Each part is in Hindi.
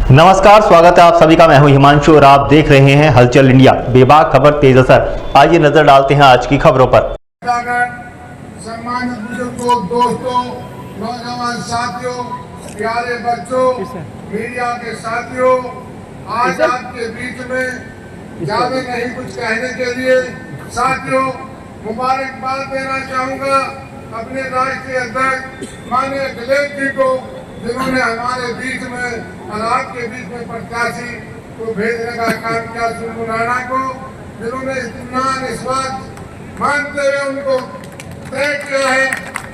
नमस्कार, स्वागत है आप सभी का। मैं हूं हिमांशु और आप देख रहे हैं हलचल इंडिया, बेबाक खबर तेज असर। आइए नजर डालते हैं आज की खबरों पर। सम्मानित बुजुर्गों, दोस्तों, नौजवान साथियों, प्यारे बच्चों, मीडिया के साथियों, आज आपके बीच में ज्यादा नहीं कुछ कहने के लिए साथियों मुबारकबाद देना चाहूँगा अपने राष्ट्रीय अध्यक्ष माननीय अखिलेश जी को, जिन्होंने हमारे बीच में और आपके बीच में प्रत्याशी को भेजने का काम किया। सुनील राणा को, जिन्होंने इतना निस्वार्थ मानते हुए उनको तय किया है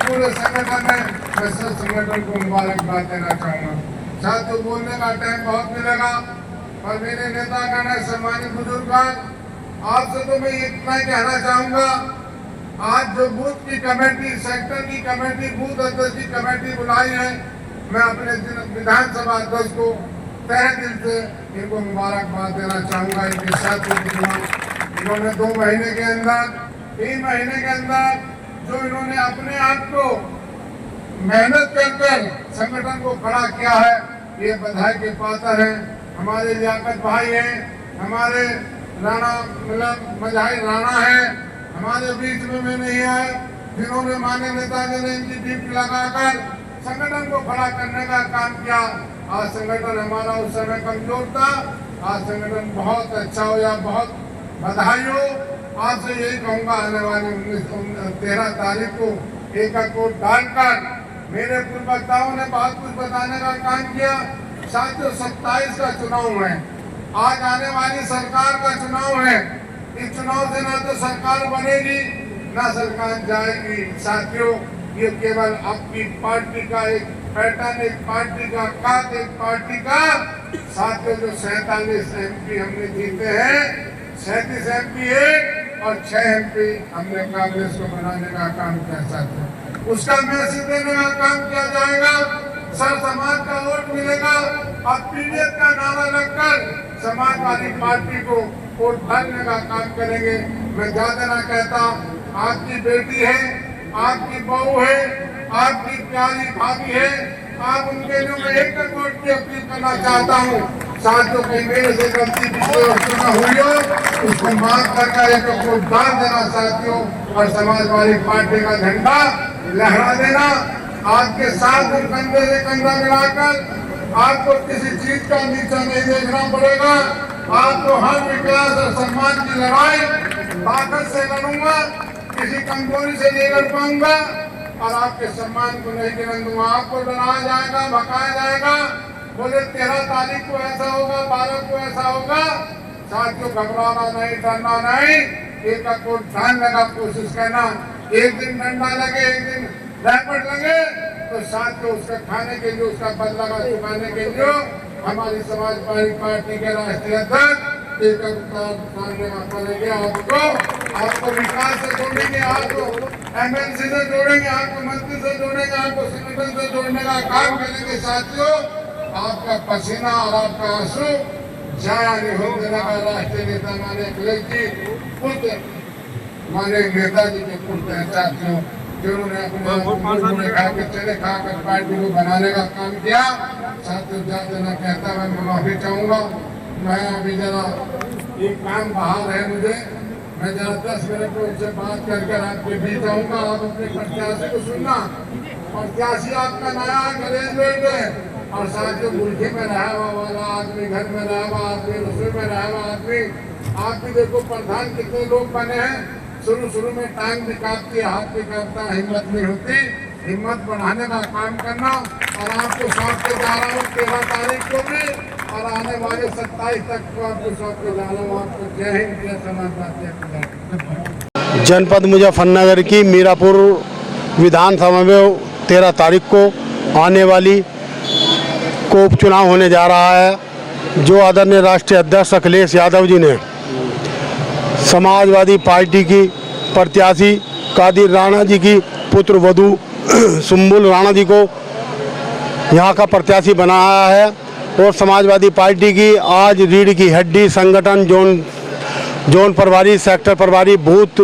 पूरे संगठन में, मैं सब संगठन को मुबारकबाद देना चाहूँगा। साथियों, बोलने का टाइम बहुत मिलेगा और मेरे नेतागण है, सम्मानित बुजुर्गगण, आपसे तो मैं इतना ही कहना चाहूँगा, आज जो बूथ की कमेटी, सेक्टर की कमेटी, बूथ अध्यक्ष की कमेटी बुलाई है, मैं अपने विधानसभा अध्यक्ष को तहे दिल से इनको मुबारकबाद देना चाहूँगा। इनके साथ इन्होंने 2 महीने के अंदर, 3 महीने के अंदर जो इन्होंने अपने आप को मेहनत कर संगठन को खड़ा किया है, ये बधाई के पात्र हैं। हमारे लियाकत भाई हैं, हमारे राणा मजाही राणा है, हमारे बीच में नहीं आए, जिन्होंने माननीय नेताजी ने इनकी ड्यूटी लगाकर संगठन को खड़ा करने का काम किया। आज संगठन हमारा उस समय कमजोर था, आज संगठन बहुत अच्छा हो या बहुत बधाई हो। आज से यही कहूँगा, आने वाली 13 तारीख को एक वोट डालकर, मेरे पूर्व वक्ताओं ने बहुत कुछ बताने का काम किया। साथियों, 27 का चुनाव है, आज आने वाली सरकार का चुनाव है। इस चुनाव से ना तो सरकार बनेगी ना सरकार जाएगी। साथियों, ये केवल आपकी पार्टी का एक पैटर्न, एक पार्टी का काट, एक पार्टी का। साथियों, जो 47 MP हमने जीते हैं, 37 MP है और 6 MP हमने कांग्रेस को बनाने का काम किया। साथियों, उसका मैसेज देने का काम किया जाएगा, सर समाज का वोट मिलेगा। अब पीडीएफ का नारा रखकर समाजवादी पार्टी को वोट डालने का काम करेंगे। मैं ज्यादा ना कहता, आपकी बेटी है, आपकी बहू है, आपकी प्यारी भाभी है, आप उनके लिए मैं एक वोट की अपील करना चाहता हूँ। साथियों, कहीं मेरे से गलती पिछले वर्षों में हुई हो, उसको माफ करके एक वोट डाल देना साथियों, और समाजवादी पार्टी का झंडा लहरा देना। आपके साथ कंधे से कंधा मिलाकर आपको किसी चीज का नीचा नहीं देखना पड़ेगा। आपको हर विकास और सम्मान की लड़ाई ताकत से लड़ूंगा, किसी कमजोरी से नहीं लड़ पाऊंगा और आपके सम्मान को नहीं गिरने दूंगा। आपको डराया जाएगा, भगाया जाएगा, बोले 13 तारीख को ऐसा होगा, 12 को ऐसा होगा। साथियों, घबराना नहीं, डरना नहीं, एक को ध्यान लगा कोशिश करना। एक दिन डंडा लगे, एक दिन रैपट लगे, तो साथियों उसका खाने के लिए, उसका बदला का चुकाने के लिए हमारी समाजवादी पार्टी के राष्ट्रीय अध्यक्ष आपको विकास से जोड़ेंगे, आपको MLC से जोड़ेंगे, आपको मंत्री से जोड़ेंगे, आपको संगठन से जोड़ने का काम करेंगे। साथियों, आपका पसीना और आपका आंसू जाया नहीं हो देने का राष्ट्रीय नेता माननीय अखिलेश जी पुत्र, माननीय नेताजी के पुत्र हैं। साथियों, जिन्होंने अपने खाकर पार्टी को बनाने का काम किया। साथियों, ज्यादा न कहता मैं माफी चाहूँगा। मैं अभी जरा एक काम बाहर है मुझे, मैं जरा 10 मिनट में उनसे बात करके आपके बीच आऊँगा। आप अपने प्रत्याशी को सुनना। प्रत्याशी आपका नया ग्रेजुएट है और साथियों मुल्की में रहा हुआ वाला आदमी, घर में रहा हुआ आदमी, रसोई में रहा हुआ आदमी। आप भी देखो प्रधान कितने लोग बने हैं। शुरू में टांग भी काटती, हाथ भी काटता, हिम्मत नहीं होती। हिम्मत बढ़ाने का काम करना और आपको सौंपते जा रहा हूँ 13 तारीख को भी और आने वाले 27 तक को आपको सौंपते जा रहा हूँ। आपको जय हिंद, जय समाजवादी। जनपद मुजफ्फरनगर की मीरापुर विधानसभा में 13 तारीख को आने वाली को उपचुनाव होने जा रहा है। जो आदरणीय राष्ट्रीय अध्यक्ष अखिलेश यादव जी ने समाजवादी पार्टी की प्रत्याशी कादिर राणा जी की पुत्र वधू सुम्बुल राणा जी को यहाँ का प्रत्याशी बनाया है और समाजवादी पार्टी की आज रीढ़ की हड्डी संगठन जोन प्रभारी, सेक्टर प्रभारी, बूथ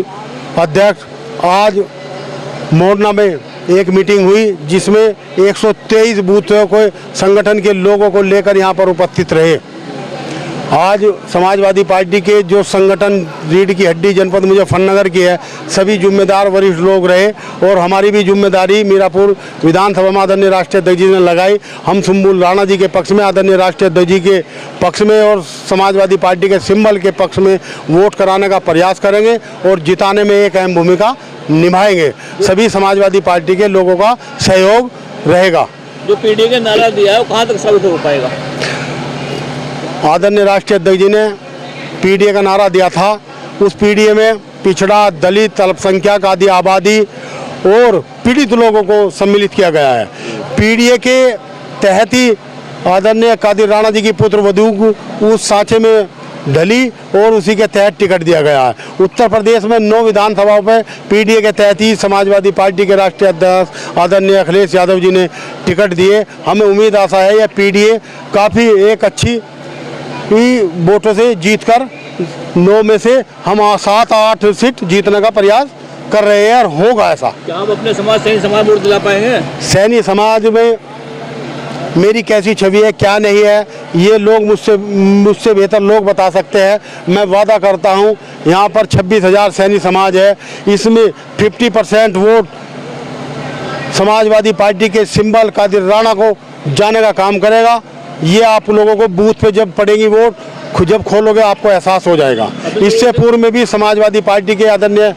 अध्यक्ष आज मोरना में एक मीटिंग हुई जिसमें 123 बूथों को संगठन के लोगों को लेकर यहाँ पर उपस्थित रहे। आज समाजवादी पार्टी के जो संगठन रीढ़ की हड्डी जनपद मुजफ्फरनगर की है, सभी जिम्मेदार वरिष्ठ लोग रहे और हमारी भी जिम्मेदारी मीरापुर विधानसभा में आदरणीय राष्ट्रीय अध्यक्ष जी ने लगाई। हम सुम्बुल राणा जी के पक्ष में, आदरणीय राष्ट्रीय अध्यक्ष जी के पक्ष में और समाजवादी पार्टी के सिंबल के पक्ष में वोट कराने का प्रयास करेंगे और जिताने में एक अहम भूमिका निभाएंगे। सभी समाजवादी पार्टी के लोगों का सहयोग रहेगा। जो पीडीए का नारा दिया है वो कहाँ तक साबित हो पाएगा? आदरणीय राष्ट्रीय अध्यक्ष जी ने पीडीए का नारा दिया था। उस पीडीए में पिछड़ा, दलित, अल्पसंख्यक आदि आबादी और पीड़ित लोगों को सम्मिलित किया गया है। पीडीए के तहत ही आदरणीय कादिर राणा जी की पुत्र वधू उस सांचे में ढली और उसी के तहत टिकट दिया गया है। उत्तर प्रदेश में 9 विधानसभाओं में पीडीए के तहत ही समाजवादी पार्टी के राष्ट्रीय अध्यक्ष आदरणीय अखिलेश यादव जी ने टिकट दिए। हमें उम्मीद आशा है यह पीडीए काफ़ी एक अच्छी वोटों से जीतकर 9 में से हम 7-8 सीट जीतने का प्रयास कर रहे हैं और होगा ऐसा। क्या आप अपने समाज सैनी समाज वोट दिला पाएंगे? सैनी समाज में मेरी कैसी छवि है, क्या नहीं है, ये लोग मुझसे बेहतर लोग बता सकते हैं। मैं वादा करता हूँ यहाँ पर 26,000 सैनी समाज है, इसमें 50% वोट समाजवादी पार्टी के सिंबल कादिर राणा को जाने का काम करेगा। ये आप लोगों को बूथ पे जब पड़ेगी वोट, जब खोलोगे आपको एहसास हो जाएगा। इससे पूर्व में भी समाजवादी पार्टी के आदरणीय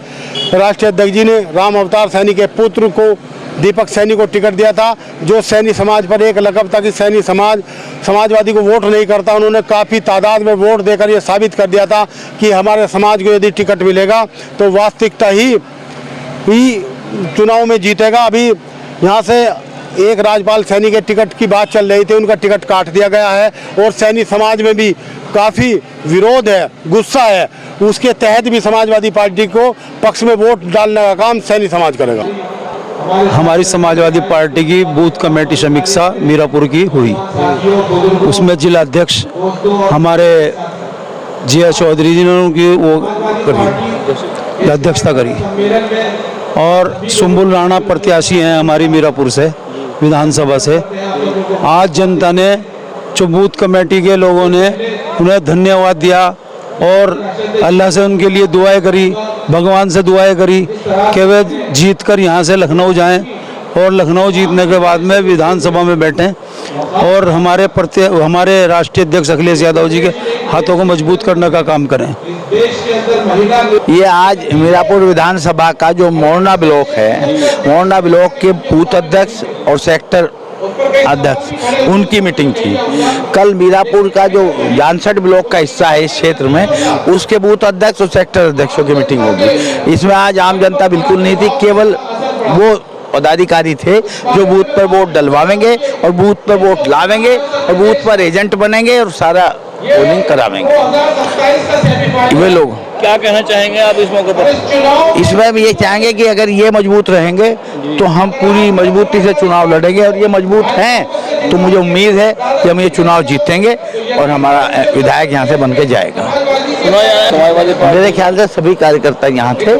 राष्ट्रीय अध्यक्ष जी ने राम अवतार सैनी के पुत्र को, दीपक सैनी को टिकट दिया था, जो सैनी समाज पर एक लकब था कि सैनी समाजवादी को वोट नहीं करता। उन्होंने काफ़ी तादाद में वोट देकर ये साबित कर दिया था कि हमारे समाज को यदि टिकट मिलेगा तो वास्तविकता ही चुनाव में जीतेगा। अभी यहाँ से एक राजपाल सैनी के टिकट की बात चल रही थी, उनका टिकट काट दिया गया है और सैनी समाज में भी काफ़ी विरोध है, गुस्सा है। उसके तहत भी समाजवादी पार्टी को पक्ष में वोट डालने का काम सैनी समाज करेगा। हमारी समाजवादी पार्टी की बूथ कमेटी समीक्षा मीरापुर की हुई, उसमें जिला अध्यक्ष हमारे जिया चौधरी जी ने उनकी वो करी, अध्यक्षता करी और सुम्बुल राणा प्रत्याशी हैं हमारी मीरापुर से विधानसभा से। आज जनता ने, जो बूथ कमेटी के लोगों ने उन्हें धन्यवाद दिया और अल्लाह से उनके लिए दुआएं करी, भगवान से दुआएं करी कि वे जीतकर यहाँ से लखनऊ जाएं और लखनऊ जीतने के बाद में विधानसभा में बैठें और हमारे राष्ट्रीय अध्यक्ष अखिलेश यादव जी के हाथों को मजबूत करने का काम करें। ये आज मीरापुर विधानसभा का जो मोरना ब्लॉक है, मोरना ब्लॉक के बूथ अध्यक्ष और सेक्टर अध्यक्ष उनकी मीटिंग थी। कल मीरापुर का जो 62 ब्लॉक का हिस्सा है इस क्षेत्र में, उसके बूथ अध्यक्ष और सेक्टर अध्यक्षों की मीटिंग होगी। इसमें आज आम जनता बिल्कुल नहीं थी, केवल वो पदाधिकारी थे जो बूथ पर वोट डलवाएंगे और बूथ पर वोट लावेंगे और बूथ पर एजेंट बनेंगे और सारा पोलिंग करावेंगे। वे लोग क्या कहना चाहेंगे आप इस मौके पर? इसमें भी ये चाहेंगे कि अगर ये मजबूत रहेंगे तो हम पूरी मजबूती से चुनाव लड़ेंगे और ये मजबूत हैं तो मुझे उम्मीद है कि हम ये चुनाव जीतेंगे और हमारा विधायक यहाँ से बन के जाएगा। मेरे ख्याल से सभी कार्यकर्ता यहाँ थे।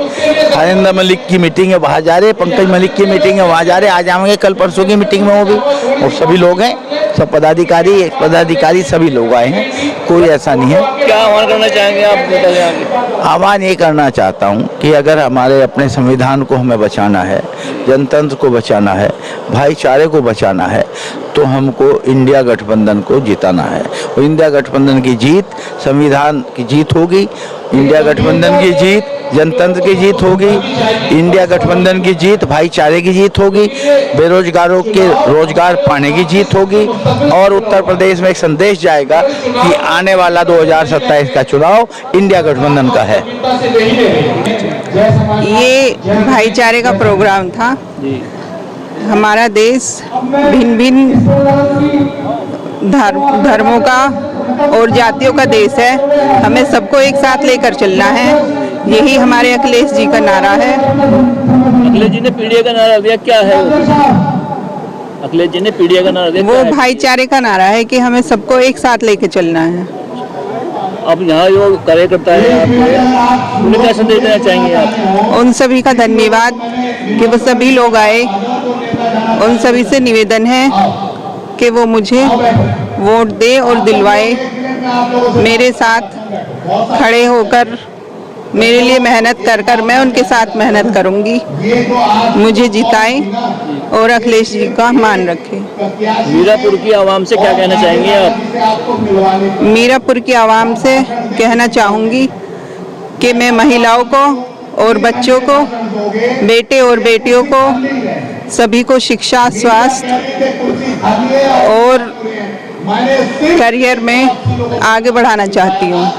हरिंदर मलिक की मीटिंग है, वहाँ जा रहे, पंकज मलिक की मीटिंग है, वहाँ जा रहे, आज आएंगे, कल परसों की मीटिंग में वो भी, और सभी लोग हैं, सब पदाधिकारी सभी लोग आए हैं, कोई ऐसा नहीं है। क्या आह्वान करना चाहेंगे आप? आह्वान ये करना चाहता हूँ कि अगर हमारे अपने संविधान को हमें बचाना है, जनतंत्र को बचाना है, भाईचारे को बचाना है, तो हमको इंडिया गठबंधन को जिताना है। और इंडिया गठबंधन की जीत संविधान की जीत होगी, इंडिया गठबंधन की जीत जनतंत्र की जीत होगी, इंडिया गठबंधन की जीत भाईचारे की जीत होगी, बेरोजगारों के रोजगार पाने की जीत होगी और उत्तर प्रदेश में एक संदेश जाएगा कि आने वाला 2027 का चुनाव इंडिया गठबंधन का है। ये भाईचारे का प्रोग्राम था। हमारा देश भिन्न भिन्न धर्मों का और जातियों का देश है, हमें सबको एक साथ लेकर चलना है, यही हमारे अखिलेश जी का नारा है। अखिलेश जी ने पीडीए का नारा दिया, क्या है वो? अखिलेश जी ने पीडीए का नारा दिया, वो भाईचारे का नारा है कि हमें सबको एक साथ लेके चलना है। अब यहाँ जो कार्यकर्ता है आपके, उन्हें क्या संदेश देना चाहेंगे आप? उन सभी का धन्यवाद कि वो सभी लोग आए। उन सभी से निवेदन है कि वो मुझे वोट दे और दिलवाए, मेरे साथ खड़े होकर मेरे लिए मेहनत कर मैं उनके साथ मेहनत करूंगी, मुझे जिताएं और अखिलेश जी का मान रखें। मीरापुर की आवाम से क्या कहना चाहेंगे आप? मीरापुर की आवाम से कहना चाहूँगी कि मैं महिलाओं को और बच्चों को, बेटे और बेटियों को, सभी को शिक्षा, स्वास्थ्य और करियर में आगे बढ़ाना चाहती हूँ।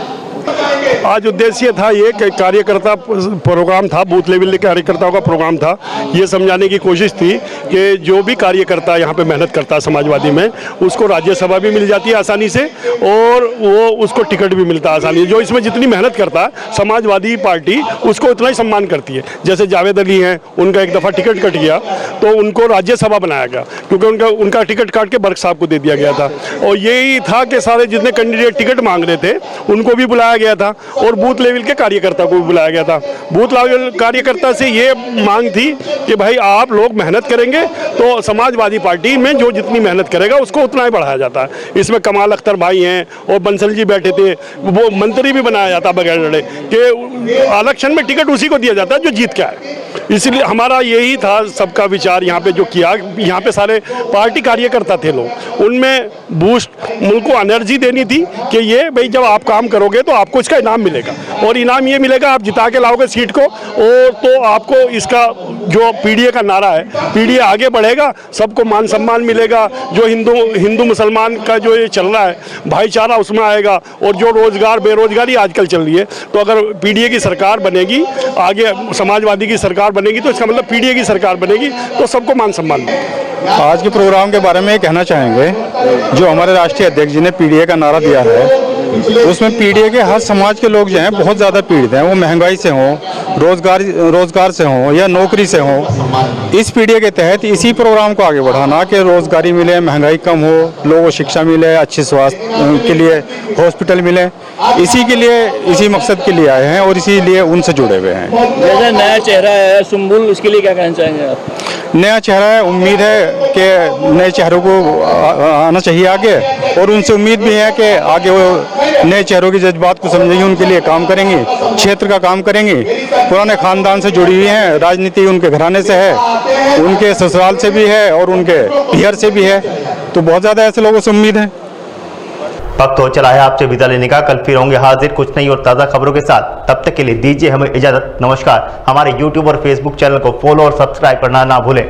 आज उद्देश्य था ये कि कार्यकर्ता प्रोग्राम था, बूथ लेवल कार्यकर्ताओं का प्रोग्राम था। ये समझाने की कोशिश थी कि जो भी कार्यकर्ता यहाँ पे मेहनत करता है समाजवादी में, उसको राज्यसभा भी मिल जाती है आसानी से और वो उसको टिकट भी मिलता है आसानी से। जो इसमें जितनी मेहनत करता है समाजवादी पार्टी उसको उतना ही सम्मान करती है। जैसे जावेद अली हैं, उनका एक दफ़ा टिकट कट गया तो उनको राज्यसभा बनाया गया, क्योंकि उनका टिकट काट के बर्क साहब को दे दिया गया था। और यही था कि सारे जितने कैंडिडेट टिकट मांग रहे थे उनको भी बुलाया गया था और बूथ लेवल के कार्यकर्ता को भी बुलाया गया था। बूथ लेवल कार्यकर्ता से ये मांग थी कि भाई आप लोग मेहनत करेंगे तो समाजवादी पार्टी में जो जितनी मेहनत करेगा उसको उतना ही बढ़ाया जाता है। इसमें कमाल अख्तर भाई हैं और बंसल जी बैठे थे, वो मंत्री भी बनाया जाता बगैर लड़े कि इलेक्शन में टिकट उसी को दिया जाता है जो जीत के आए। इसलिए हमारा यही था सबका विचार यहाँ पे जो किया। यहाँ पे सारे पार्टी कार्यकर्ता थे लोग, उनमें बूस्ट मुल्क को एनर्जी देनी थी कि ये भाई जब आप काम करोगे तो आपको इसका इनाम मिलेगा और इनाम ये मिलेगा आप जिता के लाओगे सीट को, और तो आपको इसका जो पीडीए का नारा है, पीडीए आगे बढ़ेगा, सबको मान सम्मान मिलेगा। जो हिंदू मुसलमान का जो ये चल रहा है भाईचारा उसमें आएगा, और जो रोजगार बेरोजगारी आजकल चल रही है, तो अगर पीडीए की सरकार बनेगी, आगे समाजवादी की सरकार बनेगी, तो इसका मतलब पीडीए की सरकार बनेगी तो सबको मान सम्मान मिलेगा। आज के प्रोग्राम के बारे में कहना चाहेंगे, जो हमारे राष्ट्रीय अध्यक्ष जी ने पीडीए का नारा दिया है, उसमें पीडीए के हर समाज के लोग जो हैं बहुत ज़्यादा पीड़ित हैं। वो महंगाई से हों, रोजगार से हों या नौकरी से हों। इस पीडीए के तहत इसी प्रोग्राम को आगे बढ़ाना कि रोजगारी मिले, महंगाई कम हो, लोगों को शिक्षा मिले, अच्छे स्वास्थ्य के लिए हॉस्पिटल मिले, इसी के लिए, इसी मकसद के लिए आए हैं और इसीलिए उनसे जुड़े हुए हैं। जैसे नया चेहरा है सुंबुल, उसके लिए क्या कहना चाहेंगे आप? नया चेहरा है, उम्मीद है कि नए चेहरों को आना चाहिए आगे, और उनसे उम्मीद भी है कि आगे वो नए चेहरों की जज्बात को समझेंगे, उनके लिए काम करेंगे, क्षेत्र का काम करेंगे। पुराने खानदान से जुड़ी हुई हैं, राजनीति उनके घराने से है, उनके ससुराल से भी है और उनके पियर से भी है, तो बहुत ज़्यादा ऐसे लोगों से उम्मीद है। वक्त हो चला है आपसे विदा लेने का। कल फिर होंगे हाजिर कुछ नई और ताज़ा खबरों के साथ। तब तक के लिए दीजिए हमें इजाज़त। नमस्कार। हमारे YouTube और Facebook चैनल को फॉलो और सब्सक्राइब करना ना भूलें।